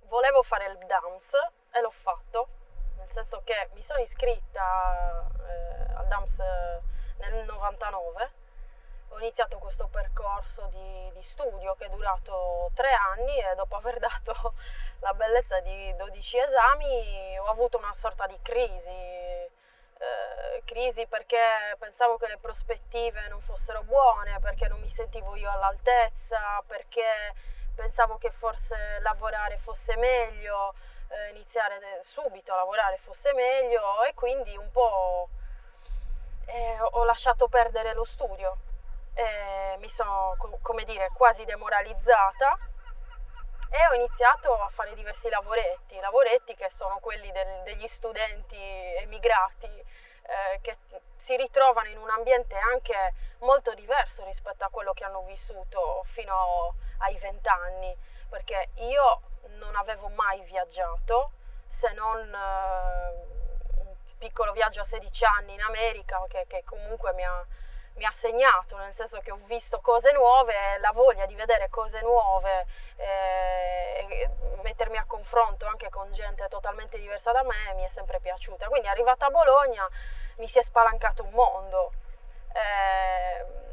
Volevo fare il DAMS e l'ho fatto, nel senso che mi sono iscritta al DAMS nel 99, ho iniziato questo percorso di studio che è durato 3 anni e dopo aver dato la bellezza di 12 esami ho avuto una sorta di crisi perché pensavo che le prospettive non fossero buone, perché non mi sentivo io all'altezza, perché pensavo che forse lavorare fosse meglio, iniziare subito a lavorare fosse meglio e quindi un po' ho lasciato perdere lo studio. Mi sono, come dire, quasi demoralizzata e ho iniziato a fare diversi lavoretti che sono quelli degli studenti emigrati che si ritrovano in un ambiente anche molto diverso rispetto a quello che hanno vissuto fino ai 20 anni, perché io non avevo mai viaggiato, se non un piccolo viaggio a 16 anni in America che comunque mi ha segnato, nel senso che ho visto cose nuove, la voglia di vedere cose nuove e mettermi a confronto anche con gente totalmente diversa da me mi è sempre piaciuta. Quindi arrivata a Bologna mi si è spalancato un mondo,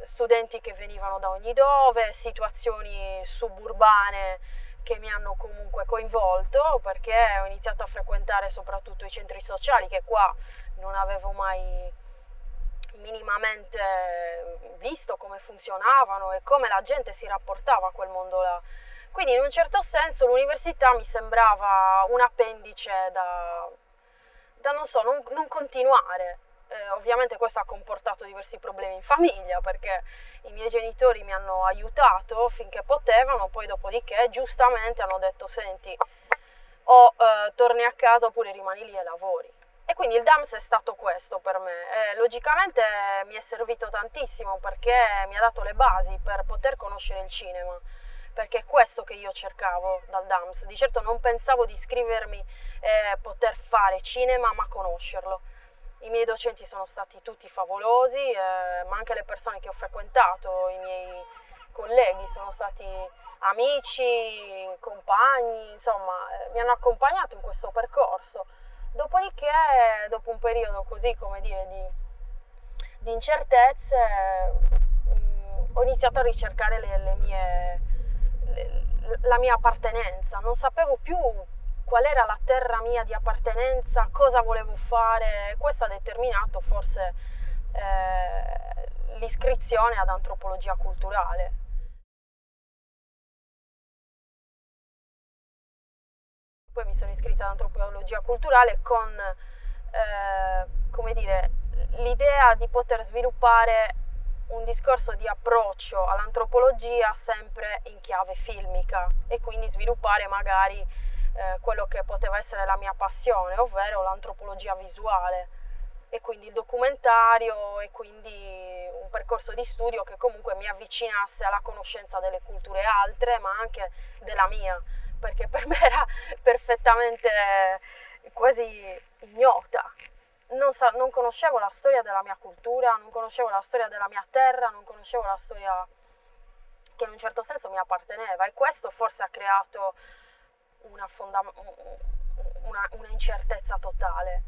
studenti che venivano da ogni dove, situazioni suburbane che mi hanno comunque coinvolto perché ho iniziato a frequentare soprattutto i centri sociali che qua non avevo mai minimamente visto come funzionavano e come la gente si rapportava a quel mondo là. Quindi in un certo senso l'università mi sembrava un appendice da non so, non continuare. Ovviamente questo ha comportato diversi problemi in famiglia perché i miei genitori mi hanno aiutato finché potevano, poi dopodiché giustamente hanno detto senti o torni a casa oppure rimani lì e lavori. E quindi il DAMS è stato questo per me. Logicamente mi è servito tantissimo perché mi ha dato le basi per poter conoscere il cinema, perché è questo che io cercavo dal DAMS. Di certo non pensavo di iscrivermi e poter fare cinema, ma conoscerlo. I miei docenti sono stati tutti favolosi, ma anche le persone che ho frequentato, i miei colleghi sono stati amici, compagni, insomma, mi hanno accompagnato in questo percorso. Dopodiché, dopo un periodo così, come dire, di incertezze, ho iniziato a ricercare la mia appartenenza. Non sapevo più qual era la terra mia di appartenenza, cosa volevo fare. Questo ha determinato forse l'iscrizione ad antropologia culturale. Poi mi sono iscritta ad antropologia culturale con, come dire, l'idea di poter sviluppare un discorso di approccio all'antropologia sempre in chiave filmica e quindi sviluppare magari quello che poteva essere la mia passione, ovvero l'antropologia visuale e quindi il documentario e quindi un percorso di studio che comunque mi avvicinasse alla conoscenza delle culture altre ma anche della mia, perché per me era perfettamente quasi ignota. Non conoscevo la storia della mia cultura, non conoscevo la storia della mia terra, non conoscevo la storia che in un certo senso mi apparteneva e questo forse ha creato una incertezza totale.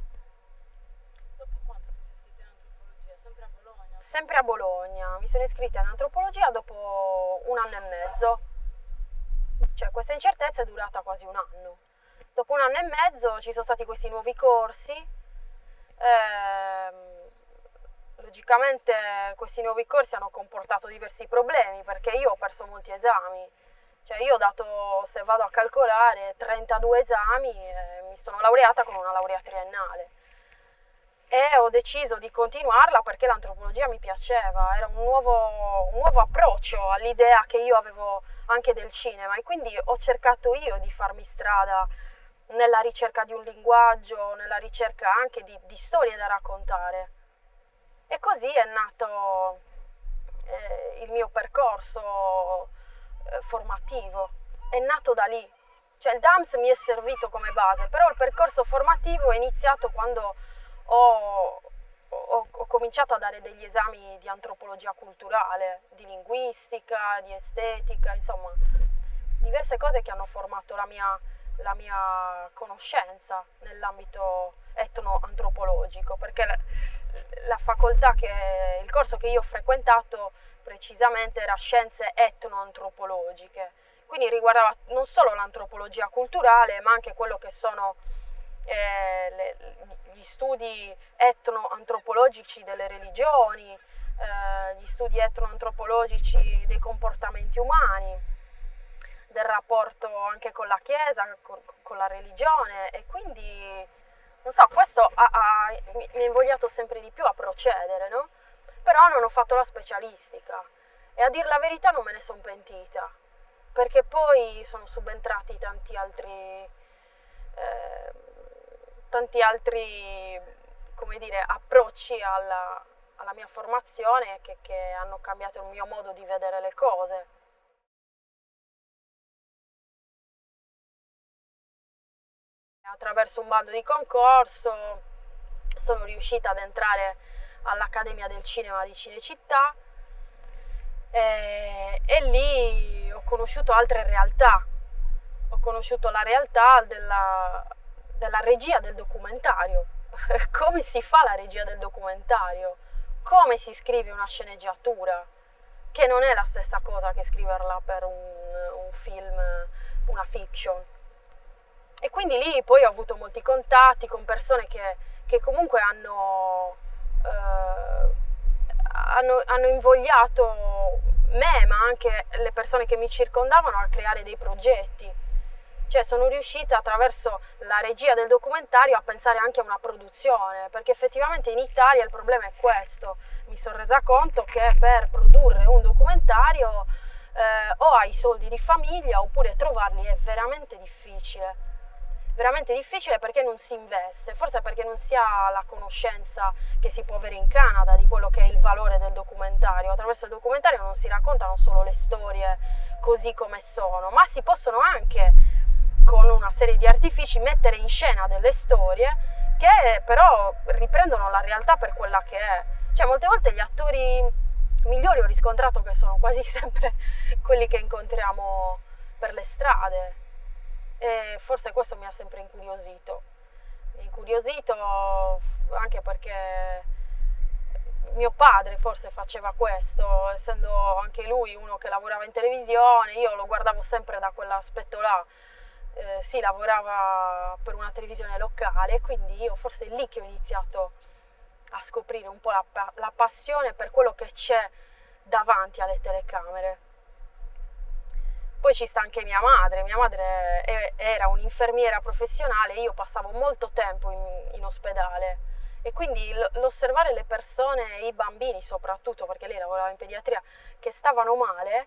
Dopo quanto ti sei iscritta in antropologia? Sempre a Bologna? Sempre a Bologna, mi sono iscritta in antropologia dopo 1 anno e mezzo, cioè questa incertezza è durata quasi 1 anno. Dopo 1 anno e mezzo ci sono stati questi nuovi corsi, logicamente questi nuovi corsi hanno comportato diversi problemi perché io ho perso molti esami, cioè io ho dato, se vado a calcolare, 32 esami e mi sono laureata con una laurea triennale e ho deciso di continuarla perché l'antropologia mi piaceva, era un nuovo approccio all'idea che io avevo anche del cinema e quindi ho cercato io di farmi strada nella ricerca di un linguaggio, nella ricerca anche di storie da raccontare. E così è nato il mio percorso formativo, è nato da lì. Cioè il DAMS mi è servito come base, però il percorso formativo è iniziato quando ho cominciato a dare degli esami di antropologia culturale, di linguistica, di estetica, insomma, diverse cose che hanno formato la mia conoscenza nell'ambito etnoantropologico, perché la facoltà il corso che io ho frequentato precisamente era scienze etnoantropologiche, quindi riguardava non solo l'antropologia culturale, ma anche quello che sono gli studi etnoantropologici delle religioni, gli studi etnoantropologici dei comportamenti umani, del rapporto anche con la Chiesa, con la religione, e quindi, non so, questo mi ha invogliato sempre di più a procedere, no? Però non ho fatto la specialistica e a dir la verità non me ne sono pentita, perché poi sono subentrati tanti altri, come dire, approcci alla mia formazione che hanno cambiato il mio modo di vedere le cose. Attraverso un bando di concorso sono riuscita ad entrare all'Accademia del Cinema di Cinecittà e lì ho conosciuto altre realtà. Ho conosciuto la realtà della regia del documentario. Come si fa la regia del documentario? Come si scrive una sceneggiatura? Che non è la stessa cosa che scriverla per un film, una fiction. E quindi lì poi ho avuto molti contatti con persone che comunque hanno invogliato me, ma anche le persone che mi circondavano, a creare dei progetti. Cioè sono riuscita attraverso la regia del documentario a pensare anche a una produzione, perché effettivamente in Italia il problema è questo. Mi sono resa conto che per produrre un documentario o hai i soldi di famiglia oppure trovarli è veramente difficile perché non si investe, forse perché non si ha la conoscenza che si può avere in Canada di quello che è il valore del documentario. Attraverso il documentario non si raccontano solo le storie così come sono, ma si possono anche, con una serie di artifici, mettere in scena delle storie che però riprendono la realtà per quella che è. Cioè molte volte gli attori migliori ho riscontrato che sono quasi sempre quelli che incontriamo per le strade. E forse questo mi ha sempre incuriosito anche perché mio padre forse faceva questo, essendo anche lui uno che lavorava in televisione. Io lo guardavo sempre da quell'aspetto là. Sì, lavorava per una televisione locale, quindi io forse è lì che ho iniziato a scoprire un po' la passione per quello che c'è davanti alle telecamere. Poi ci sta anche mia madre era un'infermiera professionale, io passavo molto tempo in ospedale e quindi l'osservare le persone, i bambini soprattutto, perché lei lavorava in pediatria, che stavano male,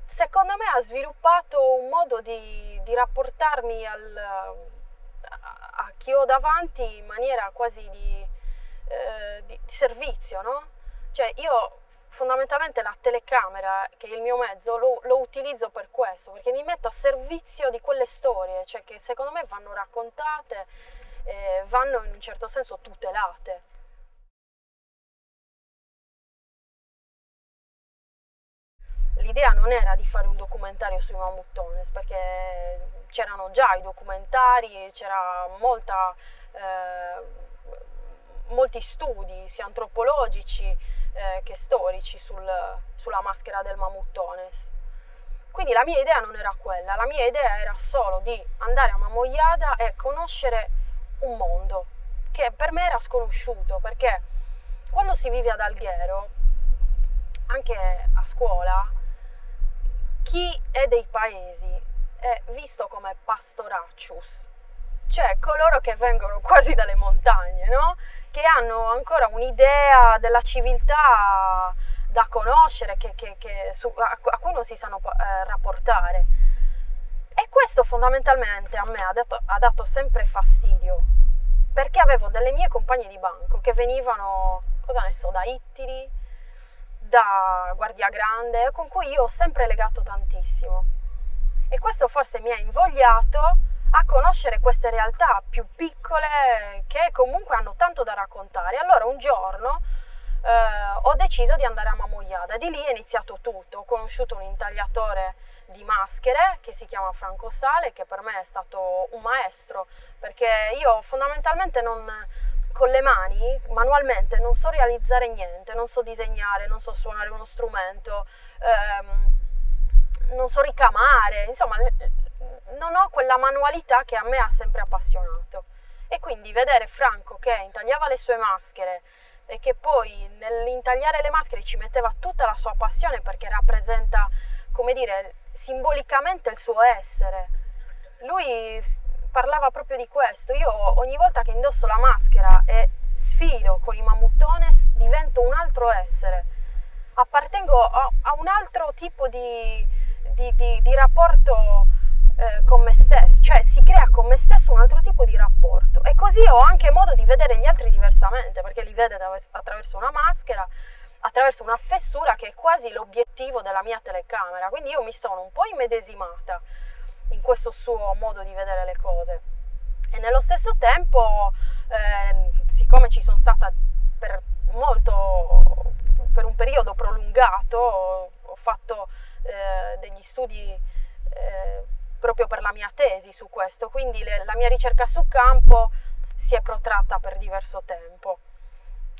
secondo me ha sviluppato un modo di rapportarmi a chi ho davanti in maniera quasi di servizio, no? Cioè io fondamentalmente la telecamera, che è il mio mezzo, lo utilizzo per questo, perché mi metto a servizio di quelle storie, cioè che secondo me vanno raccontate, vanno in un certo senso tutelate. L'idea non era di fare un documentario sui mamuttones, perché c'erano già i documentari, c'era molti studi, sia antropologici che storici, sulla maschera del mamuttones. Quindi la mia idea non era quella, la mia idea era solo di andare a Mamoiada e conoscere un mondo che per me era sconosciuto, perché quando si vive ad Alghero, anche a scuola, chi è dei paesi è visto come pastoraccius, cioè coloro che vengono quasi dalle montagne, no? Che hanno ancora un'idea della civiltà da conoscere, a cui non si sanno rapportare. E E questo fondamentalmente a me ha dato sempre fastidio, perché avevo delle mie compagne di banco che venivano, cosa ne so, da Ittiri, da Guardia Grande, con cui io ho sempre legato tantissimo. E questo forse mi ha invogliato a conoscere queste realtà più piccole che comunque hanno tanto da raccontare. Allora un giorno ho deciso di andare a Mamoiada, di lì è iniziato tutto. Ho conosciuto un intagliatore di maschere che si chiama Franco Sale, che per me è stato un maestro, perché io fondamentalmente con le mani, manualmente, non so realizzare niente, non so disegnare, non so suonare uno strumento, non so ricamare, insomma, non ho quella manualità che a me ha sempre appassionato. E quindi vedere Franco che intagliava le sue maschere e che poi nell'intagliare le maschere ci metteva tutta la sua passione, perché rappresenta, come dire, simbolicamente il suo essere. Lui parlava proprio di questo. Io ogni volta che indosso la maschera e sfilo con i Mammuttones divento un altro essere, appartengo a un altro tipo di rapporto con me stesso, cioè si crea con me stesso un altro tipo di rapporto, e così ho anche modo di vedere gli altri diversamente, perché li vede attraverso una maschera, attraverso una fessura che è quasi l'obiettivo della mia telecamera. Quindi io mi sono un po' immedesimata in questo suo modo di vedere le cose, e nello stesso tempo siccome ci sono stata per un periodo prolungato, ho fatto degli studi proprio per la mia tesi su questo, quindi la mia ricerca sul campo si è protratta per diverso tempo.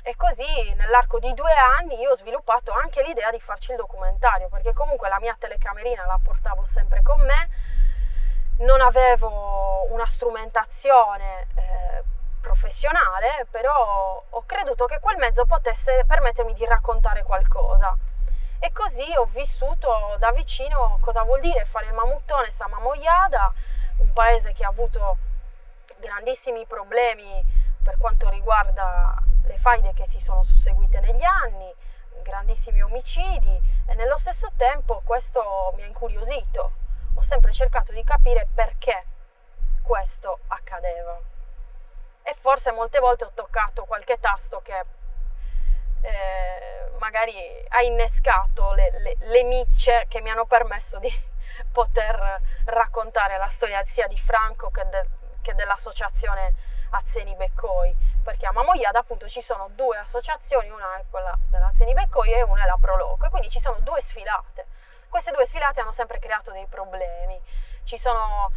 E così nell'arco di 2 anni io ho sviluppato anche l'idea di farci il documentario, perché comunque la mia telecamerina la portavo sempre con me, non avevo una strumentazione professionale, però ho creduto che quel mezzo potesse permettermi di raccontare qualcosa. E così ho vissuto da vicino cosa vuol dire fare il Mammuttones a Mamoiada, un paese che ha avuto grandissimi problemi per quanto riguarda le faide che si sono susseguite negli anni, grandissimi omicidi, e nello stesso tempo questo mi ha incuriosito. Ho sempre cercato di capire perché questo accadeva, e forse molte volte ho toccato qualche tasto che magari ha innescato le micce che mi hanno permesso di poter raccontare la storia sia di Franco che dell'associazione Azzeni Beccoi, perché a Mamoiada appunto ci sono 2 associazioni, una è quella dell'Azzeni Beccoi e una è la Proloco, e quindi ci sono 2 sfilate. Queste 2 sfilate hanno sempre creato dei problemi. Ci sono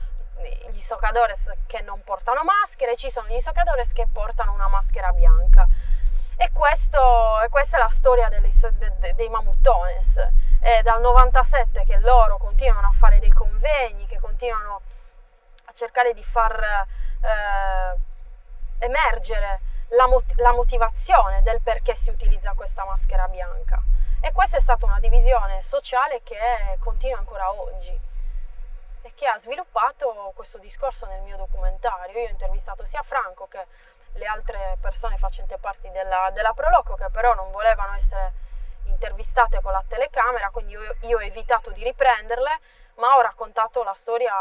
gli socadores che non portano maschere, ci sono gli socadores che portano una maschera bianca. E questa è la storia dei Mammuttones. È dal 97 che loro continuano a fare dei convegni, che continuano a cercare di far emergere la motivazione del perché si utilizza questa maschera bianca. E questa è stata una divisione sociale che continua ancora oggi e che ha sviluppato questo discorso nel mio documentario. Io ho intervistato sia Franco che le altre persone facenti parte della Proloco, che però non volevano essere intervistate con la telecamera, quindi io ho evitato di riprenderle, ma ho raccontato la storia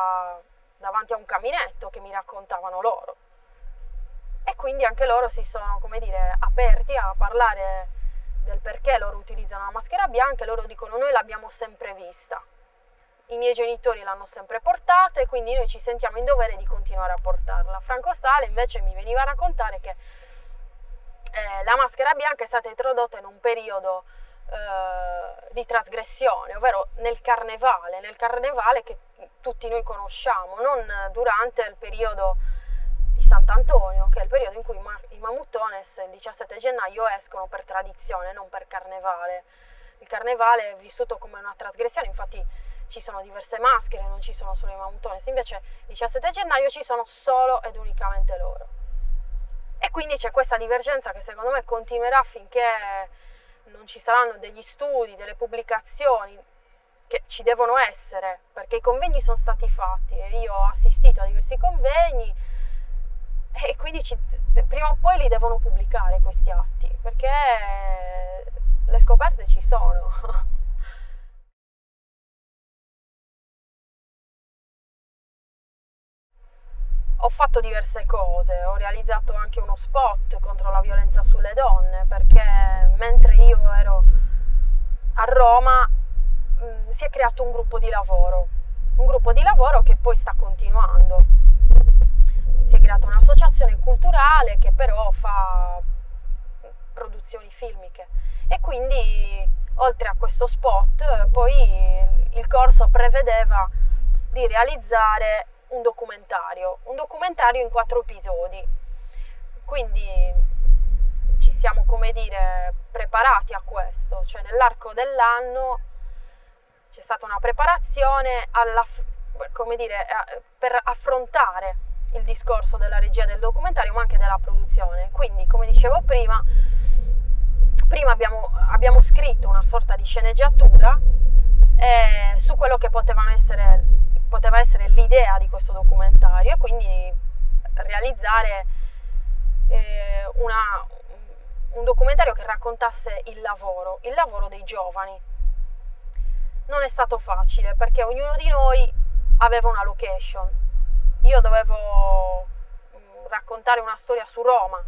davanti a un caminetto che mi raccontavano loro. E quindi anche loro si sono, come dire, aperti a parlare del perché loro utilizzano la maschera bianca, e loro dicono: noi l'abbiamo sempre vista, i miei genitori l'hanno sempre portata e quindi noi ci sentiamo in dovere di continuare a portarla. Franco Sale invece mi veniva a raccontare che la maschera bianca è stata introdotta in un periodo di trasgressione, ovvero nel carnevale che tutti noi conosciamo, non durante il periodo di Sant'Antonio, che è il periodo in cui i Mammuttones il 17 gennaio escono per tradizione, non per carnevale. Il carnevale è vissuto come una trasgressione, infatti ci sono diverse maschere, non ci sono solo i Mammuttones, invece il 17 gennaio ci sono solo ed unicamente loro. E quindi c'è questa divergenza che secondo me continuerà finché non ci saranno degli studi, delle pubblicazioni, che ci devono essere, perché i convegni sono stati fatti e io ho assistito a diversi convegni, e quindi prima o poi li devono pubblicare questi atti, perché le scoperte ci sono. ho fatto diverse cose, ho realizzato anche uno spot contro la violenza sulle donne, perché mentre io ero a Roma si è creato un gruppo di lavoro che poi sta continuando. Si è creata un'associazione culturale che però fa produzioni filmiche e quindi oltre a questo spot poi il corso prevedeva di realizzare un documentario in 4 episodi, quindi ci siamo, come dire, preparati a questo, cioè nell'arco dell'anno c'è stata una preparazione come dire, per affrontare il discorso della regia del documentario ma anche della produzione. Quindi, come dicevo prima abbiamo scritto una sorta di sceneggiatura su quello che poteva essere l'idea di questo documentario e quindi realizzare un documentario che raccontasse il lavoro dei giovani. Non è stato facile perché ognuno di noi aveva una location. Io dovevo raccontare una storia su Roma,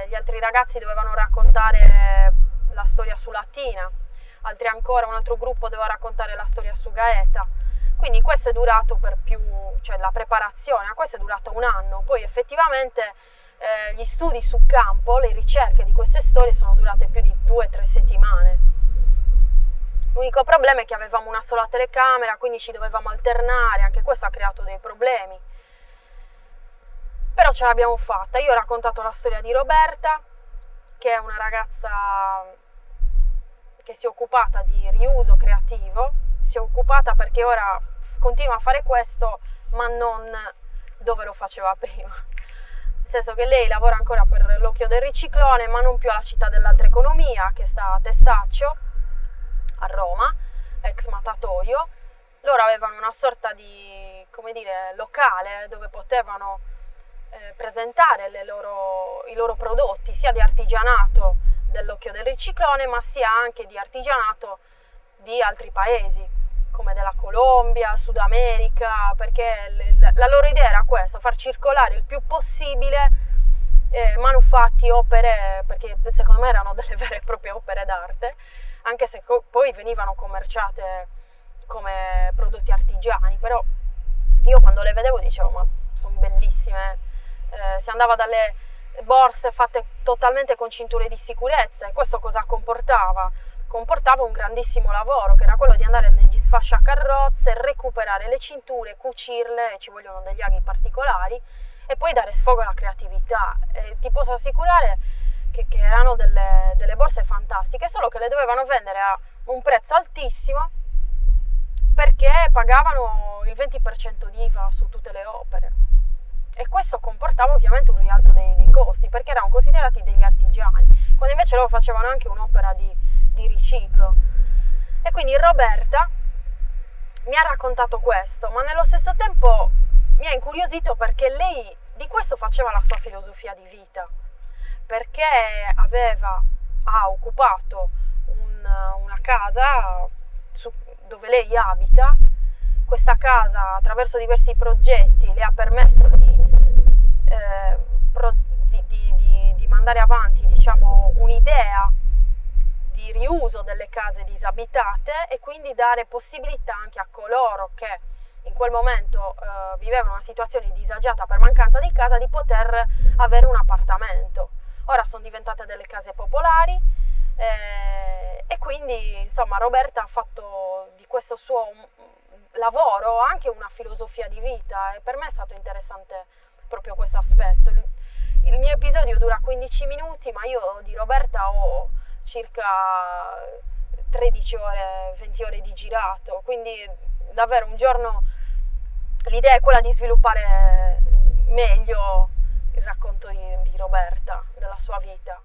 gli altri ragazzi dovevano raccontare la storia su Latina, un altro gruppo doveva raccontare la storia su Gaeta. Quindi questo è durato cioè la preparazione a questo è durato un anno. Poi effettivamente gli studi su campo, le ricerche di queste storie sono durate più di 2-3 settimane. L'unico problema è che avevamo una sola telecamera, quindi ci dovevamo alternare, anche questo ha creato dei problemi. Però ce l'abbiamo fatta. Io ho raccontato la storia di Roberta, che è una ragazza che si è occupata di riuso creativo, si è occupata perché ora continua a fare questo, ma non dove lo faceva prima. Nel senso che lei lavora ancora per l'Occhio del Riciclone, ma non più alla Città dell'Alta Economia, che sta a Testaccio, a Roma, ex Matatoio. Loro avevano una sorta di, come dire, locale dove potevano presentare i loro prodotti, sia di artigianato dell'Occhio del Riciclone, ma sia anche di artigianato di altri paesi, come della Colombia, Sud America, perché la loro idea era questa, far circolare il più possibile manufatti, opere, perché secondo me erano delle vere e proprie opere d'arte, anche se poi venivano commerciate come prodotti artigiani, però io quando le vedevo dicevo ma sono bellissime. Si andava dalle borse fatte totalmente con cinture di sicurezza e questo cosa comportava? Comportava un grandissimo lavoro che era quello di andare negli sfasciacarrozze, recuperare le cinture, cucirle, ci vogliono degli aghi particolari e poi dare sfogo alla creatività. Ti posso assicurare che erano delle borse fantastiche, solo che le dovevano vendere a un prezzo altissimo perché pagavano il 20% di IVA su tutte le opere. E questo comportava ovviamente un rialzo dei costi, perché erano considerati degli artigiani, quando invece loro facevano anche un'opera di riciclo. E quindi Roberta mi ha raccontato questo, ma nello stesso tempo mi ha incuriosito perché lei di questo faceva la sua filosofia di vita, perché ha occupato una casa dove lei abita. Questa casa, attraverso diversi progetti, le ha permesso di mandare avanti, diciamo, un'idea di riuso delle case disabitate e quindi dare possibilità anche a coloro che in quel momento vivevano una situazione disagiata per mancanza di casa di poter avere un appartamento. Ora sono diventate delle case popolari e quindi insomma Roberta ha fatto di questo suo lavoro anche una filosofia di vita e per me è stato interessante proprio questo aspetto. Il mio episodio dura 15 minuti, ma io di Roberta ho circa 13 ore, 20 ore di girato, quindi davvero un giorno l'idea è quella di sviluppare meglio il racconto di Roberta, della sua vita.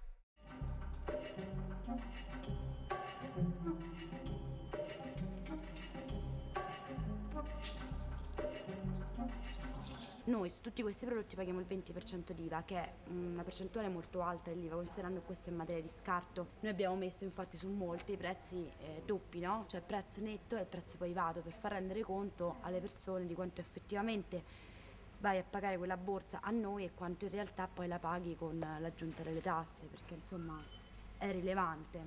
Noi su tutti questi prodotti paghiamo il 20% di IVA, che è una percentuale molto alta dell'IVA, considerando che questo è in materia di scarto. Noi abbiamo messo infatti su molti i prezzi doppi, no? Cioè il prezzo netto e il prezzo poi IVAto, per far rendere conto alle persone di quanto effettivamente vai a pagare quella borsa a noi e quanto in realtà poi la paghi con l'aggiunta delle tasse, perché insomma è rilevante.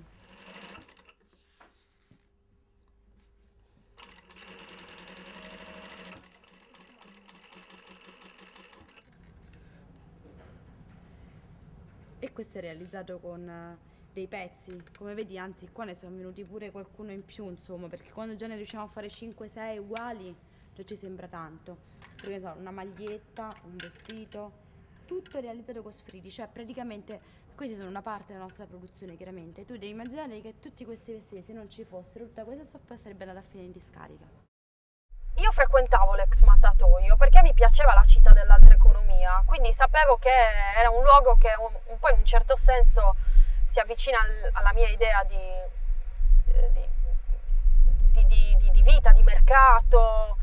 E questo è realizzato con dei pezzi, come vedi, anzi qua ne sono venuti pure qualcuno in più, insomma, perché quando già ne riusciamo a fare 5-6 uguali già ci sembra tanto. Perché ne so, una maglietta, un vestito, tutto realizzato con sfridi, cioè praticamente questi sono una parte della nostra produzione, chiaramente. Tu devi immaginare che tutti questi vestiti, se non ci fossero, tutta questa stoffa sarebbe andata a finire in discarica. Io frequentavo l'ex mattatoio perché mi piaceva la città dell'altra economia, quindi sapevo che era un luogo che un po' in un certo senso si avvicina alla mia idea di vita, di mercato,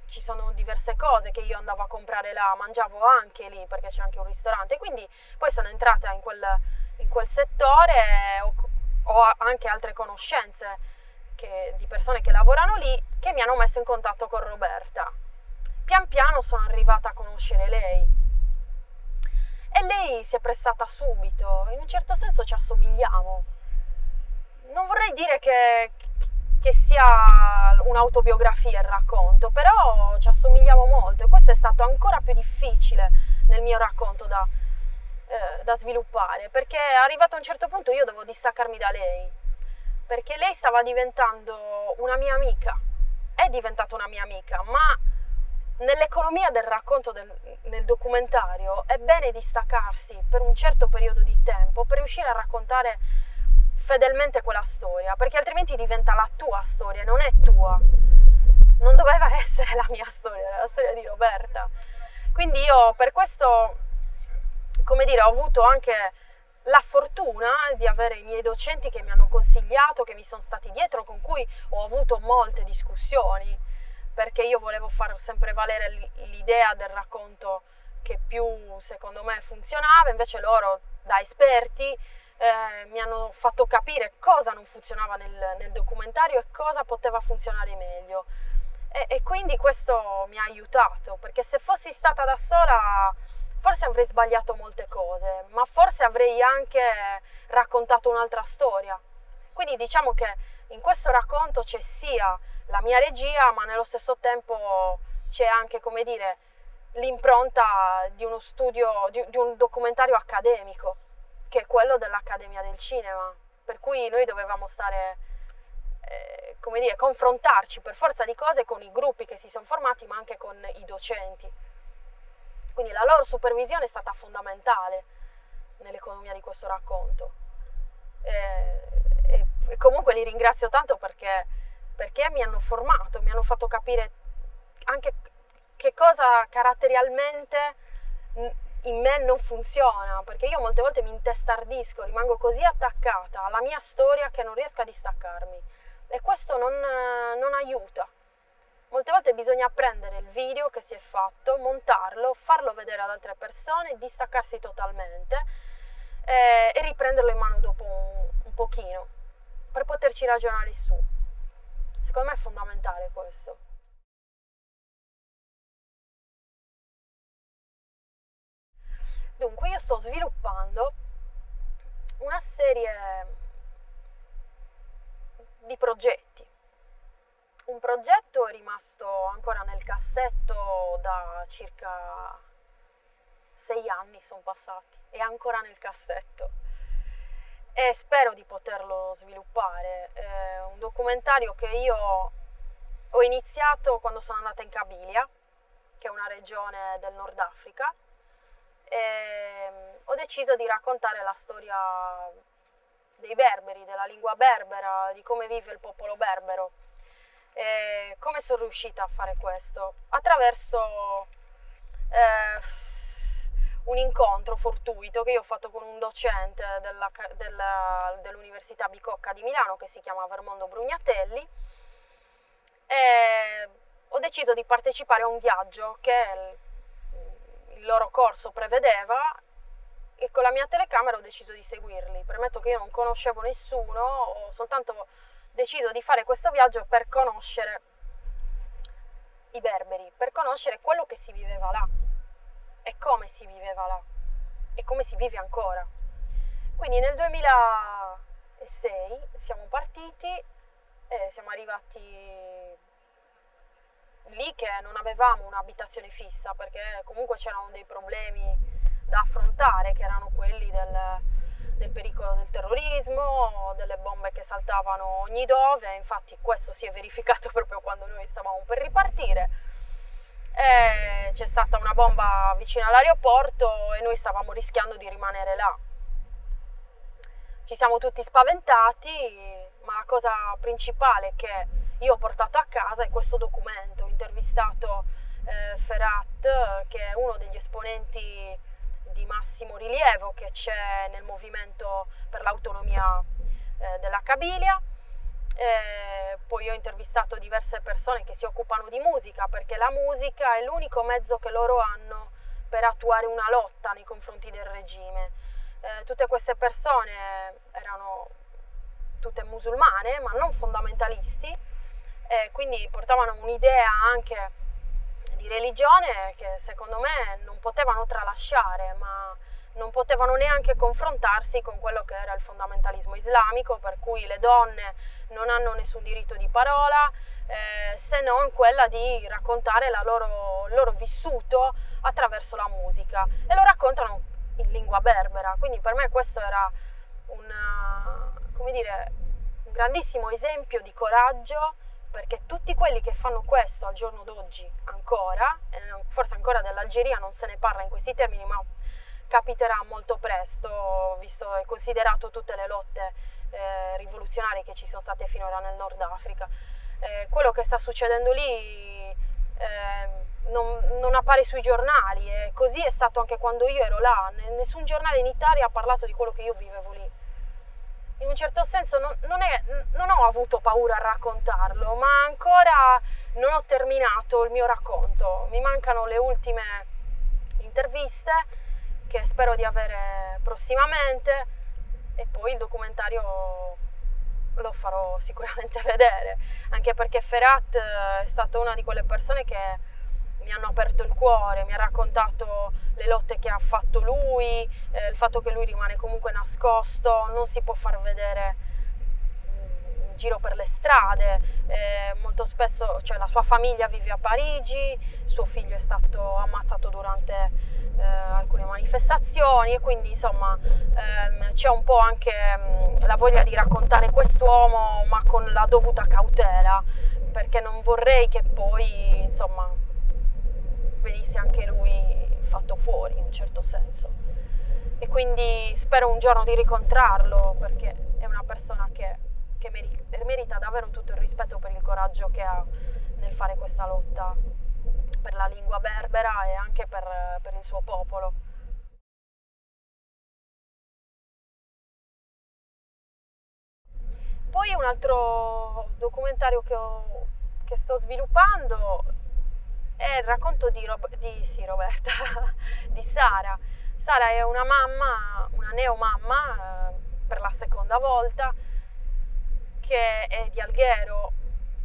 ci sono diverse cose che io andavo a comprare là, mangiavo anche lì perché c'è anche un ristorante, quindi poi sono entrata in quel settore, ho anche altre conoscenze di persone che lavorano lì che mi hanno messo in contatto con Roberta. Pian piano sono arrivata a conoscere lei e lei si è prestata subito, in un certo senso ci assomigliamo. Non vorrei dire che sia un'autobiografia il racconto, però ci assomigliamo molto e questo è stato ancora più difficile nel mio racconto da sviluppare, perché arrivato a un certo punto io dovevo distaccarmi da lei, perché lei stava diventando una mia amica, è diventata una mia amica, ma nell'economia del racconto nel documentario è bene distaccarsi per un certo periodo di tempo per riuscire a raccontare fedelmente quella storia, perché altrimenti diventa la tua storia, non è tua. Non doveva essere la mia storia, era la storia di Roberta. Quindi io per questo, come dire, ho avuto anche la fortuna di avere i miei docenti che mi hanno consigliato, che mi sono stati dietro, con cui ho avuto molte discussioni, perché io volevo far sempre valere l'idea del racconto che più secondo me funzionava, invece loro da esperti mi hanno fatto capire cosa non funzionava nel documentario e cosa poteva funzionare meglio. E quindi questo mi ha aiutato, perché se fossi stata da sola forse avrei sbagliato molte cose, ma forse avrei anche raccontato un'altra storia. Quindi diciamo che in questo racconto c'è sia la mia regia, ma nello stesso tempo c'è anche, come dire, l'impronta di uno studio, di un documentario accademico, che è quello dell'Accademia del Cinema, per cui noi dovevamo stare, come dire, confrontarci per forza di cose con i gruppi che si sono formati, ma anche con i docenti. Quindi la loro supervisione è stata fondamentale nell'economia di questo racconto. E comunque li ringrazio tanto perché mi hanno formato, mi hanno fatto capire anche che cosa caratterialmente in me non funziona, perché io molte volte mi intestardisco, rimango così attaccata alla mia storia che non riesco a distaccarmi e questo non aiuta. Molte volte bisogna prendere il video che si è fatto, montarlo, farlo vedere ad altre persone, distaccarsi totalmente e riprenderlo in mano dopo un pochino per poterci ragionare su. Secondo me è fondamentale questo. Dunque io sto sviluppando una serie di progetti. Un progetto è rimasto ancora nel cassetto da circa 6 anni, sono passati, è ancora nel cassetto e spero di poterlo sviluppare. È un documentario che io ho iniziato quando sono andata in Kabilia, che è una regione del Nord Africa, e ho deciso di raccontare la storia dei berberi, della lingua berbera, di come vive il popolo berbero. E come sono riuscita a fare questo? Attraverso un incontro fortuito che io ho fatto con un docente dell'Università Bicocca di Milano che si chiama Vermondo Brugnatelli, e ho deciso di partecipare a un viaggio che il loro corso prevedeva e con la mia telecamera ho deciso di seguirli. Premetto che io non conoscevo nessuno, ho soltanto deciso di fare questo viaggio per conoscere i berberi, per conoscere quello che si viveva là e come si viveva là e come si vive ancora. Quindi nel 2006 siamo partiti e siamo arrivati lì che non avevamo un'abitazione fissa, perché comunque c'erano dei problemi da affrontare, che erano quelli del pericolo del terrorismo, delle bombe che saltavano ogni dove. Infatti questo si è verificato proprio quando noi stavamo per ripartire. C'è stata una bomba vicino all'aeroporto e noi stavamo rischiando di rimanere là. Ci siamo tutti spaventati, ma la cosa principale che io ho portato a casa è questo documento. Ho intervistato Ferhat, che è uno degli esponenti di massimo rilievo che c'è nel movimento per l'autonomia della Kabilia. Poi ho intervistato diverse persone che si occupano di musica, perché la musica è l'unico mezzo che loro hanno per attuare una lotta nei confronti del regime. Tutte queste persone erano tutte musulmane, ma non fondamentalisti, quindi portavano un'idea anche di religione che secondo me non potevano tralasciare, ma non potevano neanche confrontarsi con quello che era il fondamentalismo islamico, per cui le donne non hanno nessun diritto di parola, se non quella di raccontare il loro vissuto attraverso la musica, e lo raccontano in lingua berbera. Quindi per me questo era un grandissimo esempio di coraggio, perché tutti quelli che fanno questo al giorno d'oggi ancora, forse ancora dell'Algeria non se ne parla in questi termini, ma capiterà molto presto, visto e considerato tutte le lotte rivoluzionarie che ci sono state finora nel Nord Africa. Quello che sta succedendo lì non appare sui giornali, e così è stato anche quando io ero là. Nessun giornale in Italia ha parlato di quello che io vivevo lì. In un certo senso non ho avuto paura a raccontarlo, ma ancora non ho terminato il mio racconto. Mi mancano le ultime interviste che spero di avere prossimamente, e poi il documentario lo farò sicuramente vedere, anche perché Ferhat è stata una di quelle persone che mi hanno aperto il cuore, mi ha raccontato le lotte che ha fatto lui, il fatto che lui rimane comunque nascosto, non si può far vedere in giro per le strade, molto spesso, cioè, la sua famiglia vive a Parigi, suo figlio è stato ammazzato durante alcune manifestazioni, e quindi insomma c'è un po' anche la voglia di raccontare quest'uomo, ma con la dovuta cautela, perché non vorrei che poi insomma venisse anche lui fatto fuori in un certo senso. E quindi spero un giorno di ricontrarlo, perché è una persona che merita davvero tutto il rispetto per il coraggio che ha nel fare questa lotta per la lingua berbera e anche per il suo popolo. Poi un altro documentario che sto sviluppando è il racconto di Roberta, di Sara. Sara è una mamma, una neomamma per la seconda volta, che è di Alghero,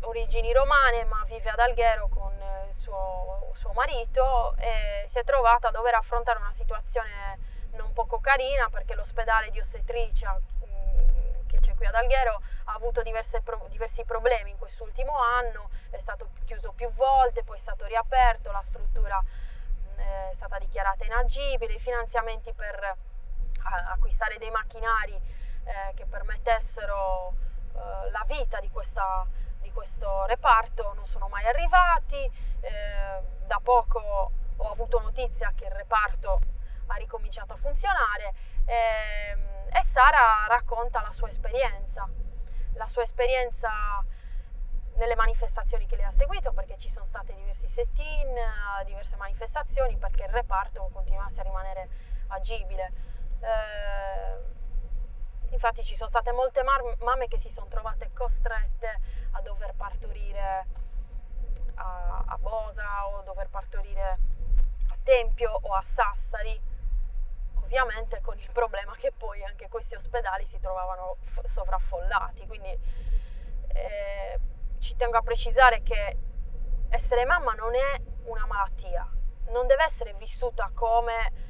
origini romane, ma vive ad Alghero con il suo marito, e si è trovata a dover affrontare una situazione non poco carina, perché l'ospedale di ostetricia che c'è qui ad Alghero ha avuto diversi problemi in quest'ultimo anno, è stato chiuso più volte, poi è stato riaperto, la struttura è stata dichiarata inagibile, i finanziamenti per acquistare dei macchinari che permettessero la vita di questo reparto non sono mai arrivati. Da poco ho avuto notizia che il reparto ha ricominciato a funzionare, e Sara racconta la sua esperienza nelle manifestazioni che lei ha seguito, perché ci sono state diversi sit-in, diverse manifestazioni perché il reparto continuasse a rimanere agibile. Infatti ci sono state molte mamme che si sono trovate costrette a dover partorire a Bosa, o dover partorire a Tempio o a Sassari, ovviamente con il problema che poi anche questi ospedali si trovavano sovraffollati. Quindi ci tengo a precisare che essere mamma non è una malattia, non deve essere vissuta come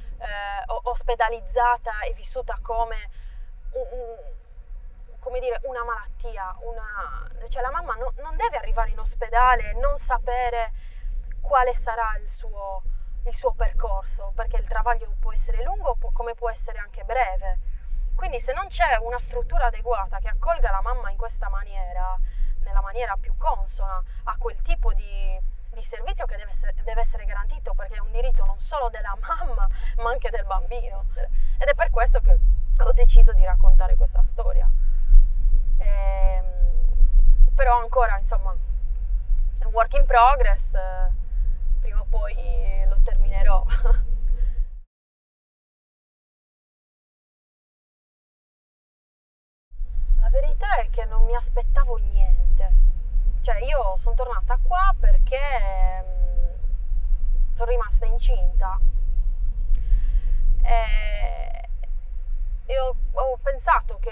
ospedalizzata e vissuta come come dire, una malattia, cioè la mamma non deve arrivare in ospedale e non sapere quale sarà il suo percorso, perché il travaglio può essere lungo come può essere anche breve. Quindi se non c'è una struttura adeguata che accolga la mamma in questa maniera, nella maniera più consona a quel tipo di servizio che deve essere garantito, perché è un diritto non solo della mamma ma anche del bambino, ed è per questo che ho deciso di raccontare questa storia. Però ancora, insomma, è un work in progress, prima o poi lo terminerò. La verità è che non mi aspettavo niente, cioè io sono tornata qua perché sono rimasta incinta e ho pensato che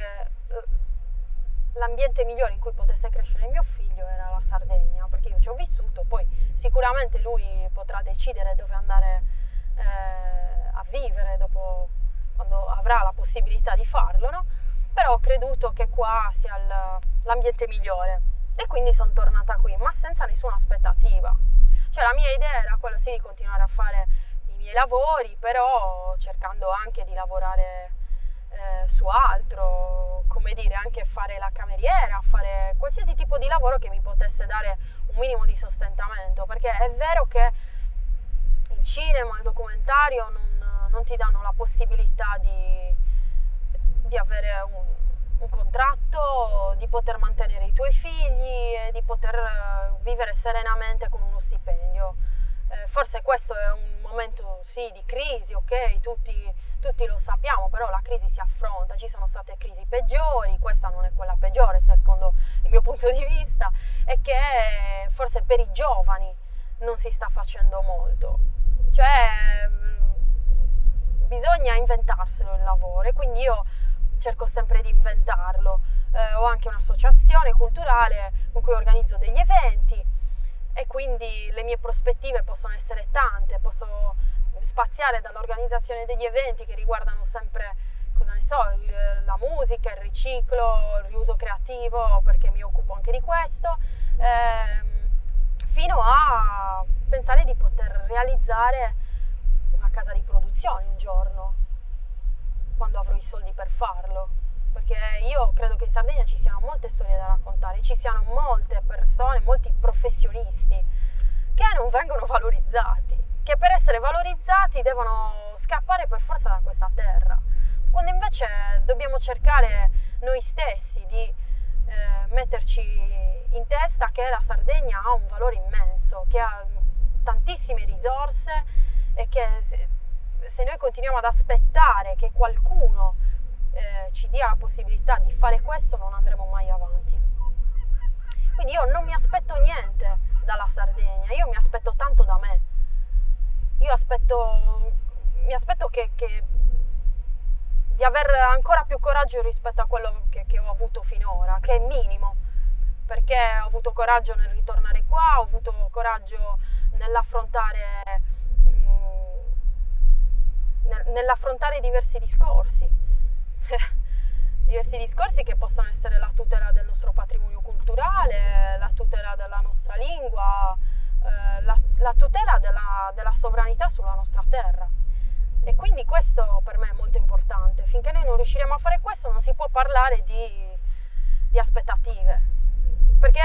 l'ambiente migliore in cui potesse crescere mio figlio era la Sardegna, perché io ci ho vissuto, poi sicuramente lui potrà decidere dove andare a vivere dopo, quando avrà la possibilità di farlo, no? Però ho creduto che qua sia l'ambiente migliore e quindi sono tornata qui, ma senza nessuna aspettativa. Cioè la mia idea era quella sì di continuare a fare i miei lavori, però cercando anche di lavorare su altro, come dire, anche fare la cameriera, fare qualsiasi tipo di lavoro che mi potesse dare un minimo di sostentamento, perché è vero che il cinema, il documentario non ti danno la possibilità di avere un contratto, di poter mantenere i tuoi figli e di poter vivere serenamente con uno stipendio. Forse questo è un momento sì di crisi, ok, tutti lo sappiamo, però la crisi si affronta, ci sono state crisi peggiori, questa non è quella peggiore secondo il mio punto di vista, e che forse per i giovani non si sta facendo molto, cioè bisogna inventarselo il lavoro e quindi io cerco sempre di inventarlo. Ho anche un'associazione culturale con cui organizzo degli eventi e quindi le mie prospettive possono essere tante, posso spaziare dall'organizzazione degli eventi che riguardano sempre, cosa ne so, la musica, il riciclo, il riuso creativo, perché mi occupo anche di questo, fino a pensare di poter realizzare una casa di produzione un giorno, quando avrò i soldi per farlo, perché io credo che in Sardegna ci siano molte storie da raccontare, ci siano molte persone, molti professionisti che non vengono valorizzati, che per essere valorizzati devono scappare per forza da questa terra, quando invece dobbiamo cercare noi stessi di metterci in testa che la Sardegna ha un valore immenso, che ha tantissime risorse e che se noi continuiamo ad aspettare che qualcuno ci dia la possibilità di fare questo, non andremo mai avanti. Quindi io non mi aspetto niente dalla Sardegna, io mi aspetto tanto da me. Io mi aspetto che di aver ancora più coraggio rispetto a quello che ho avuto finora, che è minimo, perché ho avuto coraggio nel ritornare qua, ho avuto coraggio nell'affrontare diversi discorsi. Diversi discorsi che possono essere la tutela del nostro patrimonio culturale, la tutela della nostra lingua, la tutela della sovranità sulla nostra terra. E quindi questo per me è molto importante. Finché noi non riusciremo a fare questo non si può parlare di aspettative, perché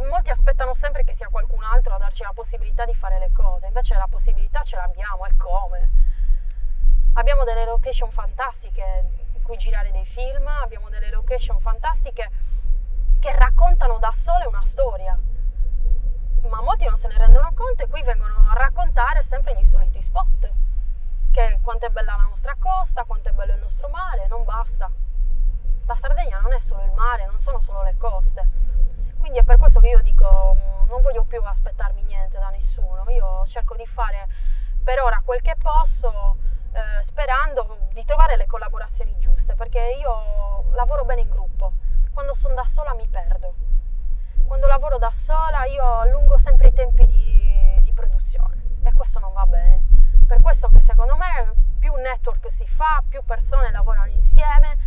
molti aspettano sempre che sia qualcun altro a darci la possibilità di fare le cose, invece la possibilità ce l'abbiamo, e come? Abbiamo delle location fantastiche in cui girare dei film, abbiamo delle location fantastiche che raccontano da sole una storia, ma molti non se ne rendono conto e qui vengono a raccontare sempre gli soliti spot, che quanto è bella la nostra costa, quanto è bello il nostro mare, non basta. La Sardegna non è solo il mare, non sono solo le coste, quindi è per questo che io dico non voglio più aspettarmi niente da nessuno, io cerco di fare per ora quel che posso, sperando di trovare le collaborazioni giuste, perché io lavoro bene in gruppo, quando sono da sola mi perdo, Quando lavoro da sola io allungo sempre i tempi di produzione e questo non va bene. Per questo che secondo me più network si fa, più persone lavorano insieme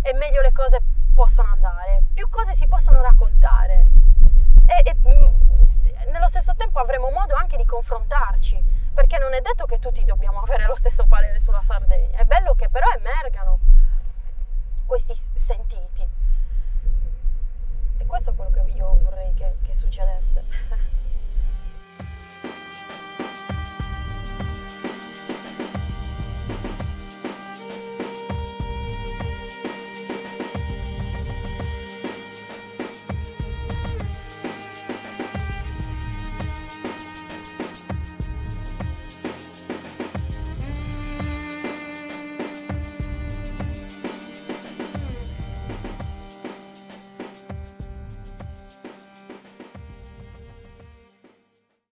e meglio le cose possono andare, più cose si possono raccontare e nello stesso tempo avremo modo anche di confrontarci, perché non è detto che tutti dobbiamo avere lo stesso parere sulla Sardegna, è bello che però emergano questi sentiti e questo è quello che io vorrei che succedesse.